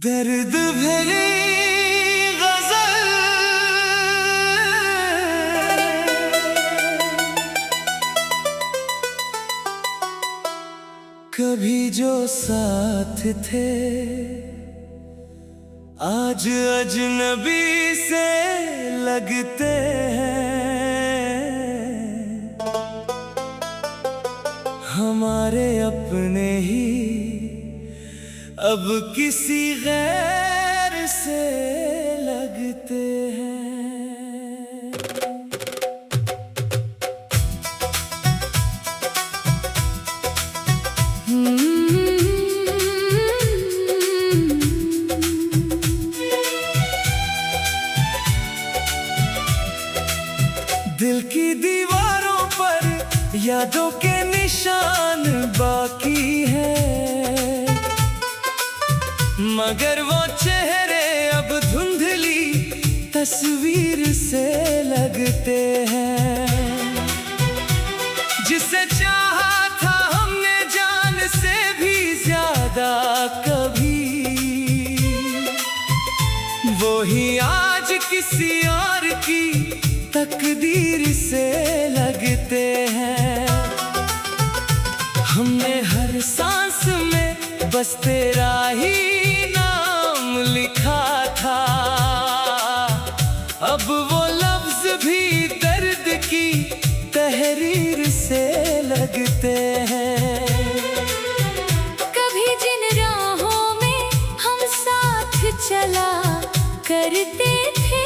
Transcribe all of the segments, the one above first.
दर्द भरी गजल कभी जो साथ थे आज अजनबी से लगते हैं। हमारे अपने ही अब किसी गैर से लगते हैं। दिल की दीवारों पर यादों के निशान बाकी हैं, मगर वो चेहरे अब धुंधली तस्वीर से लगते हैं। जिसे चाहा था हमने जान से भी ज्यादा कभी, वो ही आज किसी और की तकदीर से लगते हैं। हमने हर सांस में बस तेरा ही नाम लिखा था, अब वो लफ्ज भी दर्द की तहरीर से लगते हैं। कभी जिन राहों में हम साथ चला करते थे,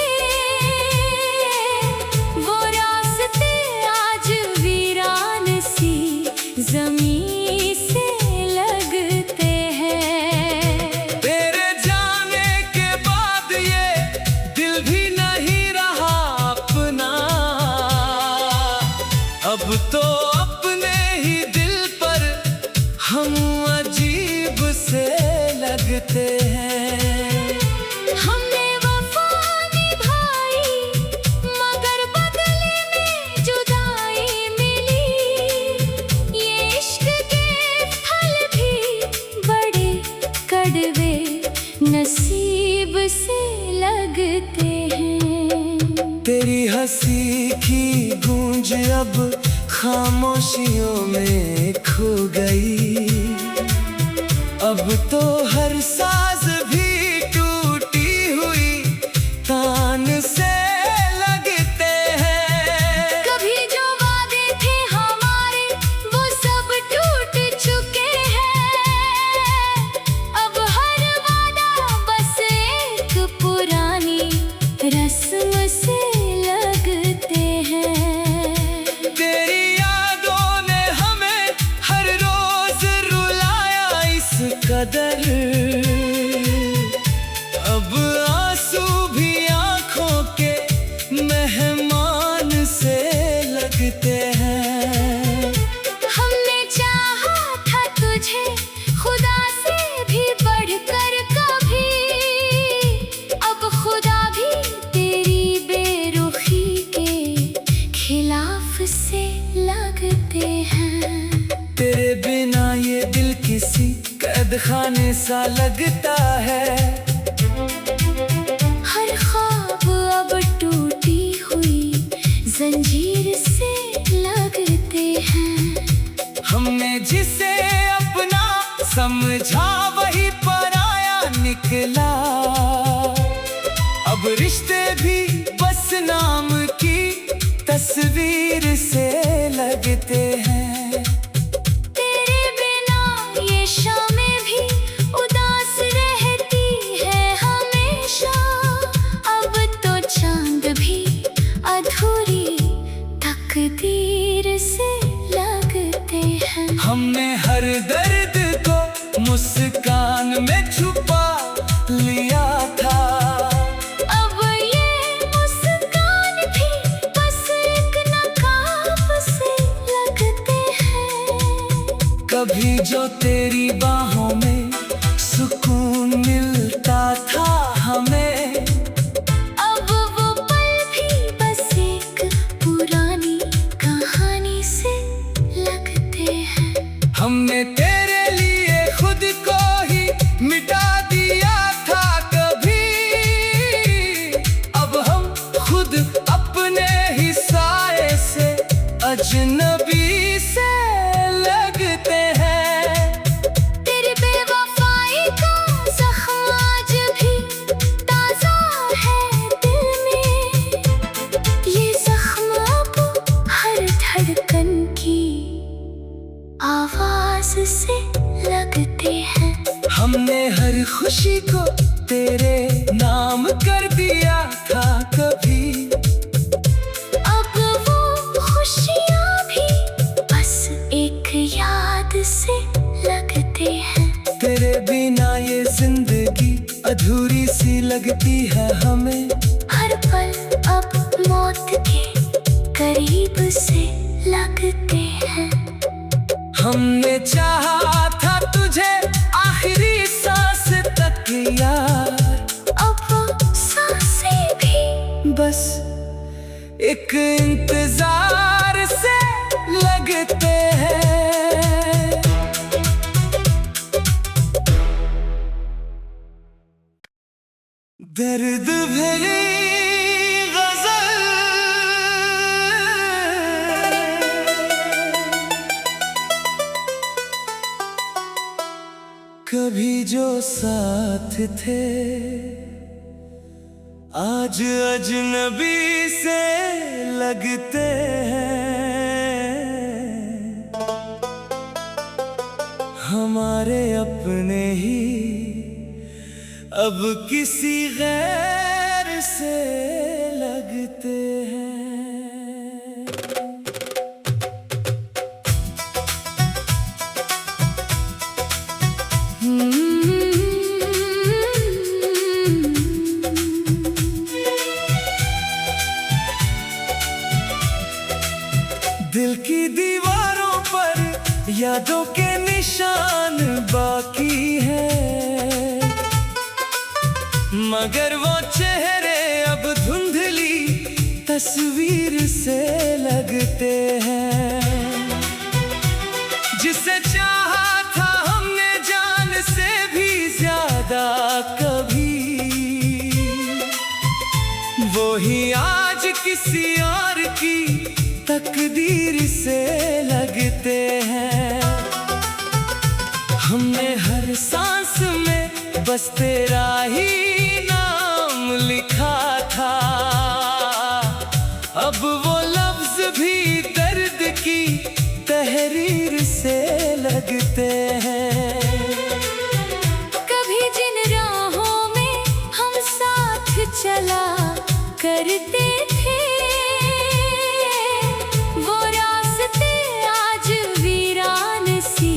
वो रास्ते आज वीरान सी ज़मीं से लगते हैं। तेरे जाने के बाद ये दिल भी नहीं रहा अपना, अब तो अपने ही दिल पर हम अजीब से लगते हैं। हमने वफा निभाई मगर बदले में जुदाई मिली। ये इश्क के फल भी बड़े कड़वे नसीब से लगते हैं। तेरी हंसी की गूंज अब खामोशियों में खो गई, अब तो हर साज भी टूटी हुई तान से लगते हैं। कभी जो वादे थे हमारे वो सब टूट चुके हैं, अब हर वादा बस एक पुरानी रस्म से लगते हैं। तेरी यादों ने हमें हर रोज रुलाया इस कदर, अब आंसू भी आंखों के मेहमान से लगते हैं। हमने चाहा था तुझे खुदा से भी बढ़कर कभी, अब खुदा भी तेरी बेरुखी के खिलाफ से लगते हैं। तेरे बिना ये दिल किसी कैद खाने सा लगता है। हर ख्वाब अब टूटी हुई जंजीर से लगते हैं। हमने जिसे अपना समझा वही पराया निकला, अब रिश्ते भी बस नाम की तस्वीर से लगते हैं। तेरे बिना ये शामें भी उदास रहती है हमेशा, अब तो चांद भी अधूरी तकदीर से लगते हैं। हमने हर दर्द को मुस्कान में छुपा लिया था, अब ये मुस्कान भी बस एक नकाब से लगते हैं। कभी जो तेरी बाहों में सुकून मिलता था हमें, अब वो पल भी बस एक पुरानी कहानी से लगते हैं। हमने तेरे लिए खुद को ही मिटा दिया था। हमने हर खुशी को तेरे नाम कर दिया था कभी। अब वो खुशियाँ भी बस एक याद से लगते हैं। तेरे बिना ये जिंदगी अधूरी सी लगती है हमें। हर पल अब मौत के करीब से लगते हैं। हमने चाहा था तुझे आखिरी सांस तक यार। अब वो सांसें भी बस एक इंतजार से लगते हैं। दर्द भरी गजल कभी जो साथ थे आज अजनबी से लगते हैं। हमारे अपने ही अब किसी गैर से लगते हैं। दिल की दीवारों पर यादों के निशान बाकी हैं, मगर वो चेहरे अब धुंधली तस्वीर से लगते हैं। जिसे चाहा था हमने जान से भी ज्यादा कभी, वो ही आज किसी और की तकदीर से लगते हैं। हमने हर सांस में बस तेरा ही नाम लिखा था। अब वो लफ्ज भी दर्द की तहरीर से लगते हैं। कभी जिन राहों में हम साथ चला करते थे, वो रास्ते आज वीरान सी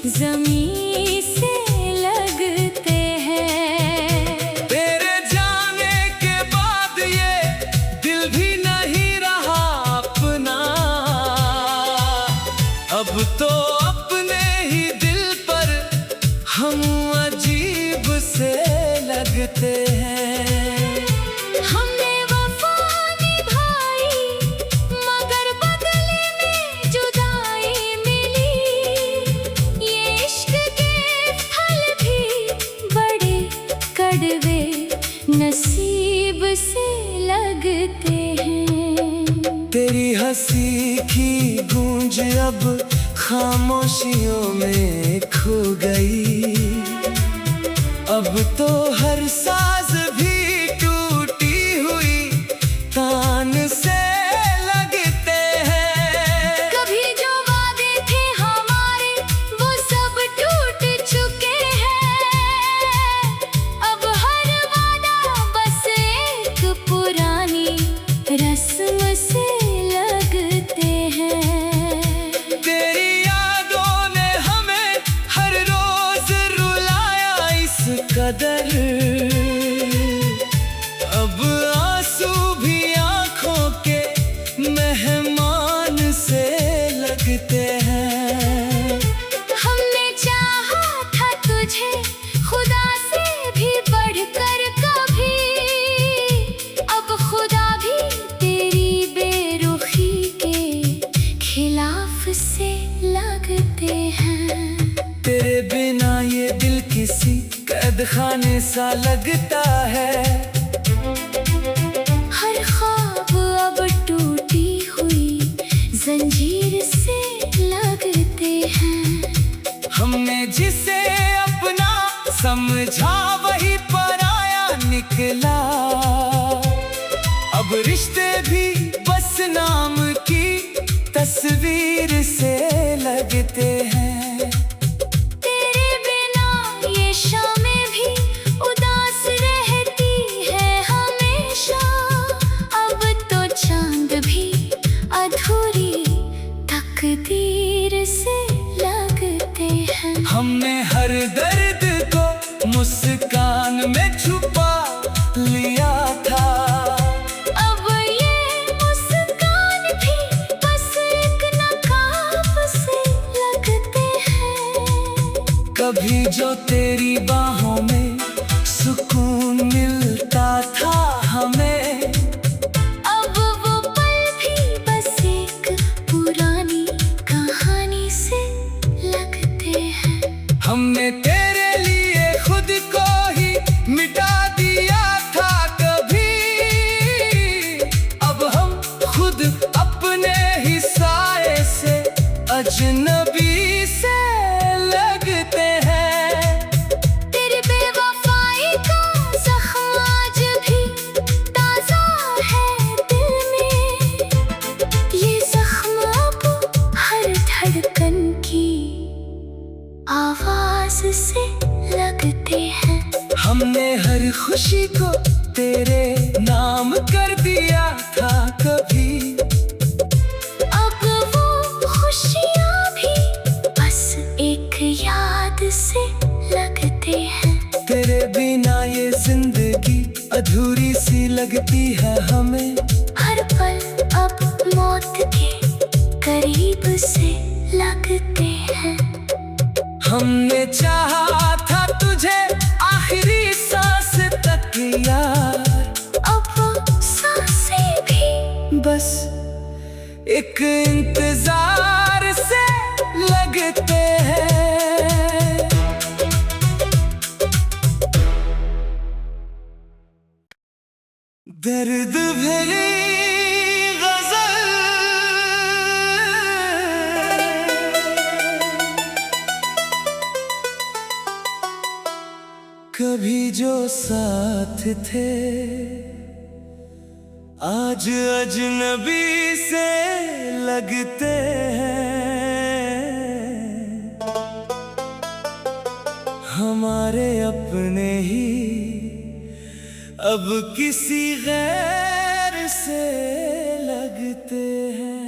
ज़मीं से लगते हैं। तेरे जाने के बाद ये दिल भी नहीं रहा अपना, अब तो अपने ही दिल पर हम अजीब से लगते हैं। हमने वफा निभाई मगर बदले में जुदाई मिली। ये इश्क के फल भी बड़े कड़वे नसीब से लगते हैं। तेरी हंसी की गूंज अब खामोशियों में खो गई। अब तो हर साज भी टूटी हुई तान से लगते हैं। कभी जो वादे थे हमारे वो सब टूट चुके हैं। अब हर वादा बस एक पुरानी रस्म से लगते हैं। तेरी यादों ने हमें हर रोज रुलाया इस कदर, अब आंसू भी आंखों के मेहमान से लगते हैं। हमने चाहा था तुझे खुदा से भी बढ़कर कभी, अब खुदा भी तेरी बेरुखी के खिलाफ से लगते हैं। तेरे बिना ये दिल किसी कैद खाने सा लगता है। हर ख्वाब अब टूटी हुई जंजीर से लगते हैं। हमने जिसे अपना समझा वही पराया निकला। अब रिश्ते भी बस नाम की तस्वीर से लगते हैं। तेरे बिना ये शाम मुस्कान में छुपा लिया था। अब ये मुस्कान भी बस एक नकाब से लगते हैं। कभी जो तेरी बाहों में सुकून मिलता था हमें, अब वो पल भी बस एक पुरानी कहानी से लगते हैं। हमने तेरे लिए खुद को ही मिटा दिया था कभी, अब हम खुद अपने ही साए से अजनबी से लगते हैं। तेरी बेवफाई का जख्म आज भी ताजा है दिल में। ये जख्म अब हर धड़कन की आवाज से लगते हैं। हमने हर खुशी को तेरे नाम कर दिया था कभी, अब वो खुशियाँ भी बस एक याद से लगते हैं। तेरे बिना ये जिंदगी अधूरी सी लगती है हमें। हर पल अब मौत के करीब से लगते हैं। हमने चाहा था तुझे आखिरी सांस तक यार, अब वो सांसें भी बस एक इंतजार से लगते हैं। दर्द भरी गजल कभी जो साथ थे आज अजनबी से लगते हैं। हमारे अपने ही अब किसी गैर से लगते हैं।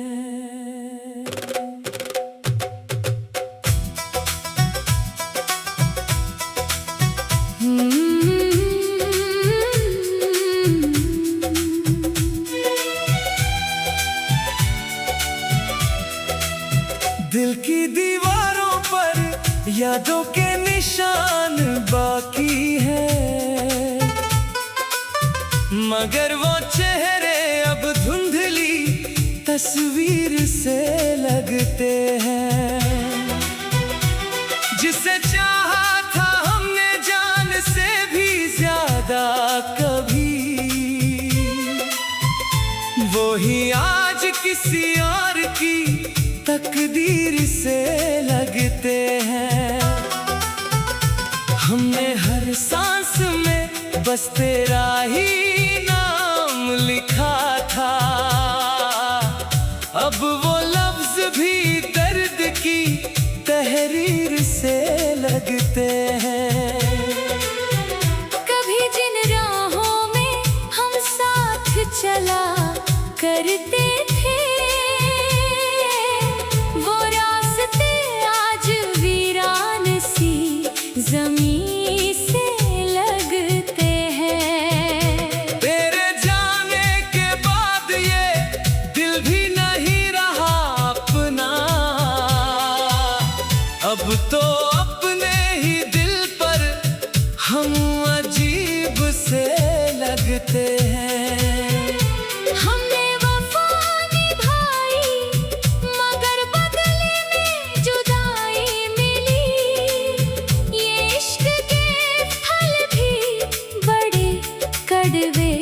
दिल की दीवारों पर यादों के निशान बाकी हैं, मगर वो चेहरे अब धुंधली तस्वीर से लगते हैं। जिसे चाहा था हमने जान से भी ज्यादा कभी, वो ही आज किसी और की तकदीर से लगते हैं। हमने हर सांस में बस तेरा ही नाम लिखा था, अब वो लफ्ज भी दर्द की तहरीर से लगते हैं। कभी जिन राहों में हम साथ चला करते थे, वो रास्ते आज वीरान सी ज़मीं से लगते हैं। तेरे जाने के बाद ये दिल भी नहीं रहा अपना, अब तो अपने ही दिल पर हम अजीब से लगते हैं। हमने वफा निभाई मगर बदले में जुदाई मिली। ये इश्क के फल भी बड़े कड़वे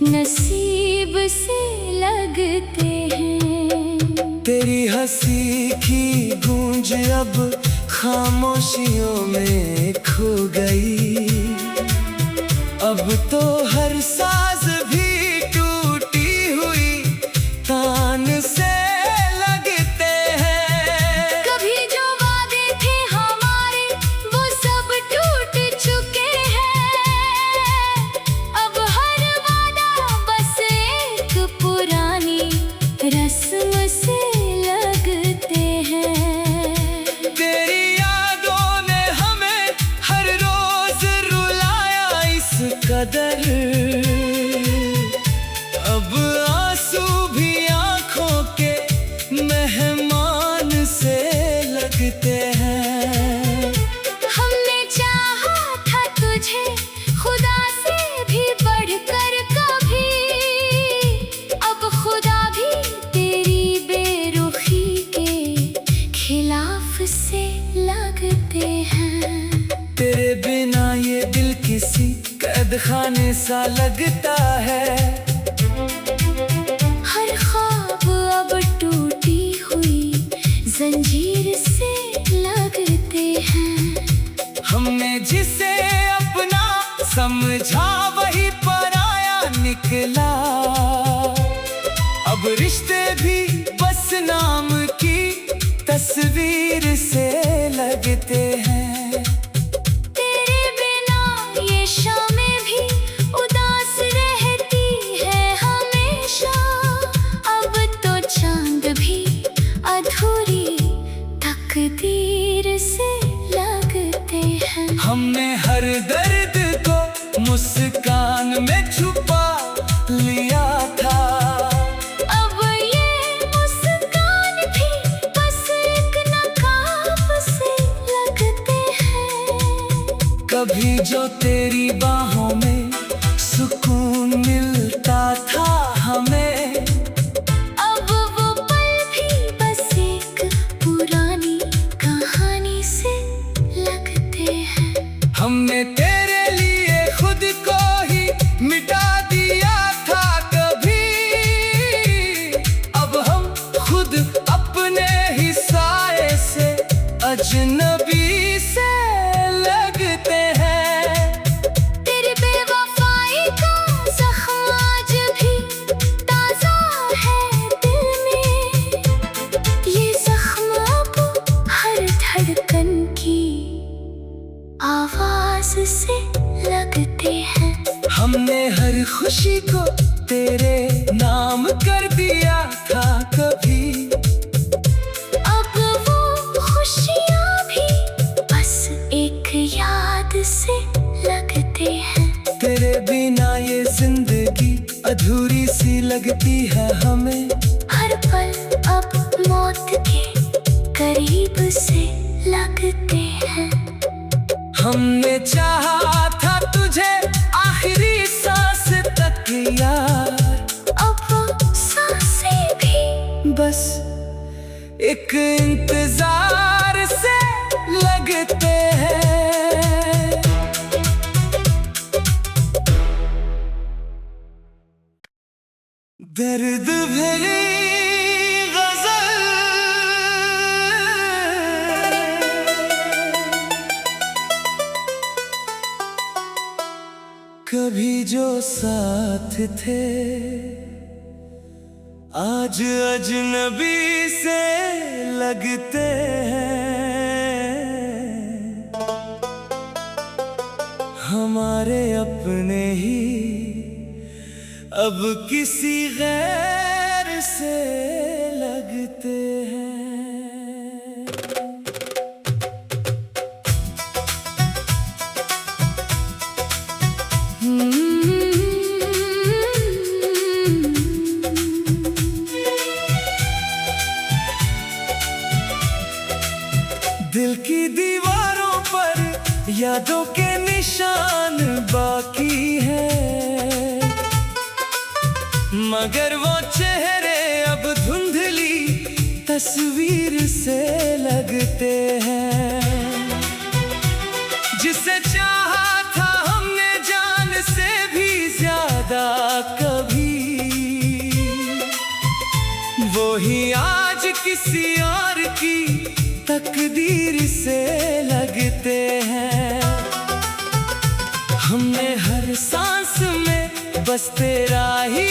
नसीब से लगते हैं। तेरी हंसी की गूंज अब खामोशियों में खो गई, अब तो हर साज भी टूटी हुई तान से लगते हैं। कभी जो वादे थे हमारे वो सब टूट चुके हैं, अब हर वादा बस एक पुरानी रस्म से लगते हैं। तेरी यादों ने हमें हर रोज कदर। अब आंसू भी आंखों के मेहमान से लगते हैं। हमने चाहा था तुझे खुदा से भी बढ़कर कभी, अब खुदा भी तेरी बेरुखी के खिलाफ से लगते हैं। तेरे बिना ये दिल किसी कैद खाने सा लगता है। हर ख्वाब अब टूटी हुई जंजीर से लगते हैं। हमने जिसे अपना समझा वही पराया निकला। अब रिश्ते भी बस नाम की तस्वीर से लगते हैं। तेरे बिना ये शामें भी उदास रहती है हमेशा। अब तो चांद भी अधूरी तकदीर से लगते हैं। हमने हर दर्द को मुस्कान में छुपा लिया था। अब ये मुस्कान भी बस एक नकाब से लगते हैं। कभी जो तेरी बाहों में सुकून मिलता था हमें, अब वो पल भी बस एक पुरानी कहानी से लगते हैं। हमने तेरे लिए खुद को ही मिटा दिया था कभी। अब हम खुद अपने ही साए से अजनबी से लगते हैं। तेरी बेवफाई का जख्म आज भी ताजा है दिल में। ये जख्म अब हर धड़कन की आवाज से लगते हैं। हमने हर खुशी को तेरे नाम कर दिया था कभी। अब वो खुशियाँ भी बस एक याद से लगते हैं। तेरे बिना ये जिंदगी अधूरी सी लगती है हमें। हर पल अब मौत के करीब से लगते हैं। हमने चाहा था तुझे आखिरी सांस तक यार। अब वो सांसें भी बस एक इंतजार से लगते हैं। दर्द भरी गजल कभी जो साथ थे आज अजनबी से लगते हैं। हमारे अपने ही अब किसी गैर से लगते हैं। दिल की दीवारों पर यादों के निशान बाकी हैं, मगर वो चेहरे अब धुंधली तस्वीर से लगते हैं। जिसे चाहा था हमने जान से भी ज्यादा कभी, वो ही आज किसी और की तकदीर से लगते हैं। हमने हर सांस में बस तेरा ही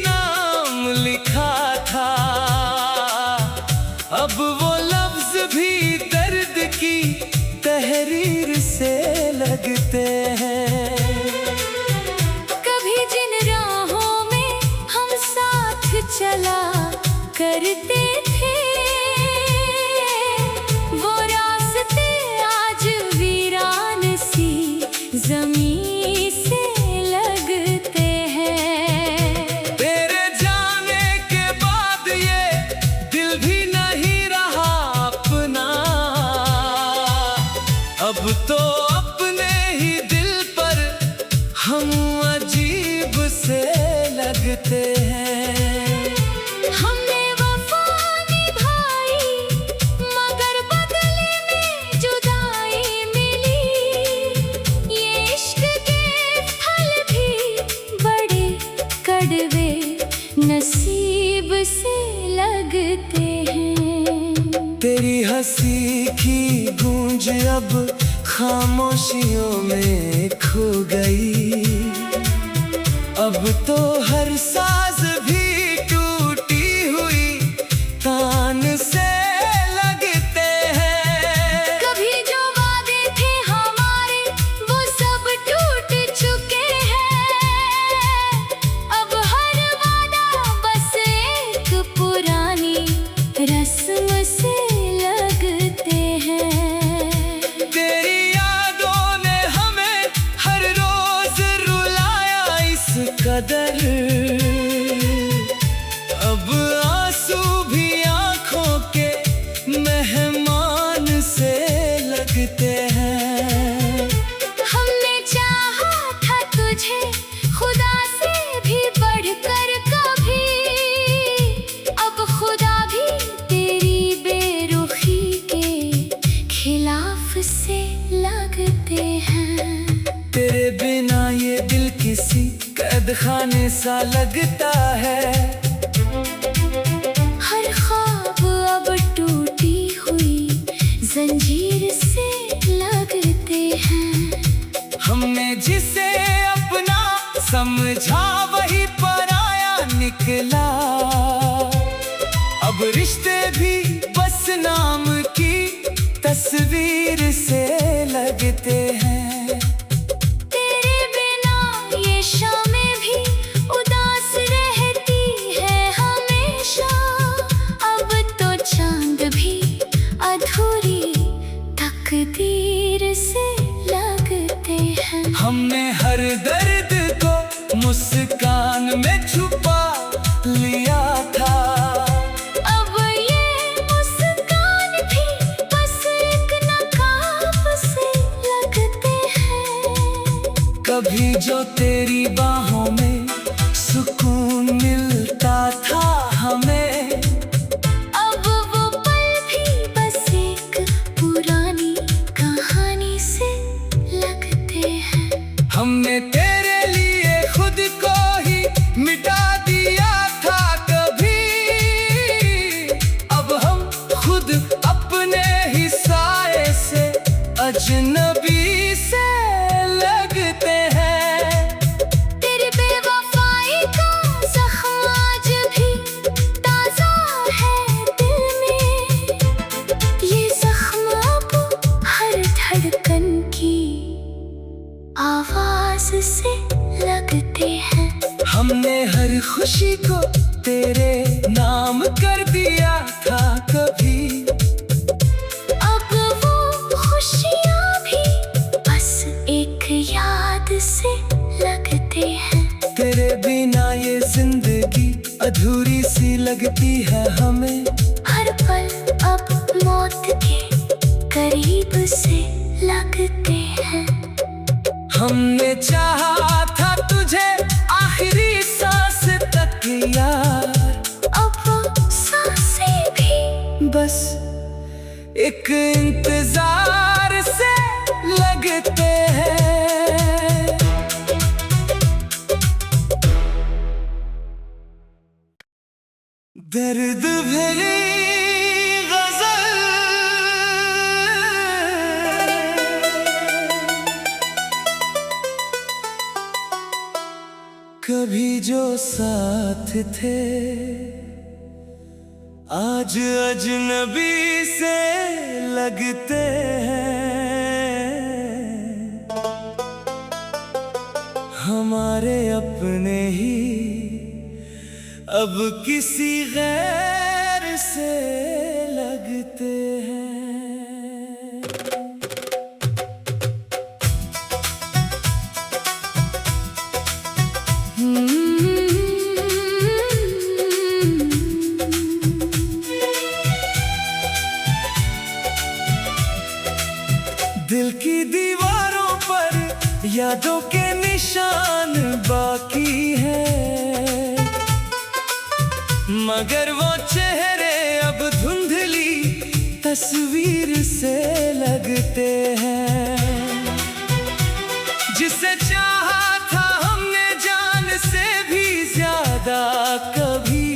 नाम लिखा था, अब वो लफ्ज भी दर्द की तहरीर से लगते हैं। कभी जिन राहों में हम साथ चला करते थे, वो रास्ते आज वीरान सी ज़मीं से लगते हैं। हमने वफा निभाई मगर बदले में जुदाई मिली। ये इश्क के फल भी बड़े कड़वे नसीब से लगते हैं। तेरी हंसी की गूंज अब खामोशियों में खो गई। अब तो हर साज भी टूटी हुई तान से लगते हैं। कभी जो वादे थे हमारे वो सब टूट चुके हैं। अब हर वादा बस एक पुरानी रस्म से लगते हैं। तेरी यादों ने हमें हर रोज रुलाया इस कदर। अब आंसू भी आंखों के मेहमान से लगते हैं। हमने चाहा था तुझे खुदा से भी बढ़कर कभी। अब खुदा भी तेरी बेरुखी के खिलाफ से लगते हैं। तेरे बिना ये दिल किसी कैद खाने सा लगता है। हर ख्वाब अब टूटी हुई जंजीर से लगते हैं। हमने जिसे अपना समझा वही पराया निकला। अब रिश्ते भी बस नाम की तस्वीर से लगते हैं। तेरे बिना ये शामें भी उदास रहती है हमेशा। अब तो चांद भी अधूरी तकदीर से लगते हैं। हमने हर दर्द को मुस्कान में छुपा लिया था। अब ये मुस्कान भी बस एक नकाब से लगते हैं। कभी जो तेरी बाहों में सुकून मिलता था हमें। अब वो पल भी बस एक पुरानी कहानी से लगते हैं। हमने तेरे लिए खुद को ही मिटा दिया था कभी। अब हम खुद अपने ही साए से अजनबी से लगते हैं। तेरी बेवफाई का जख्म आज भी ताजा है दिल में। ये जख्म अब हर धड़कन की आवाज से लगते हैं। हमने हर खुशी को तेरे नाम कर दिया था कभी। अब वो खुशियाँ भी बस एक याद से लगते हैं। तेरे बिना ये जिंदगी अधूरी सी लगती है हमें। हर पल अब मौत के करीब से लगते हैं। हमने चाहा था तुझे आखिरी सांस तक यार। अब वो सांसें भी बस एक इंतजार से लगते हैं। दर्द भरी गजल कभी जो साथ थे आज अजनबी से लगते हैं। हमारे अपने ही अब किसी गैर से लगते हैं। दिल की दीवारों पर यादों के निशान बाकी हैं। मगर वो चेहरे अब धुंधली तस्वीर से लगते हैं। जिसे चाहा था हमने जान से भी ज्यादा कभी,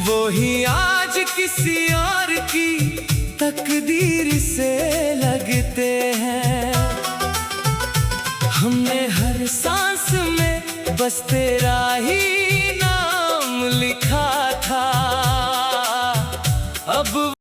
वो ही आज किसी और की तकदीर से लगते हैं। हमने हर सांस में बस तेरा ही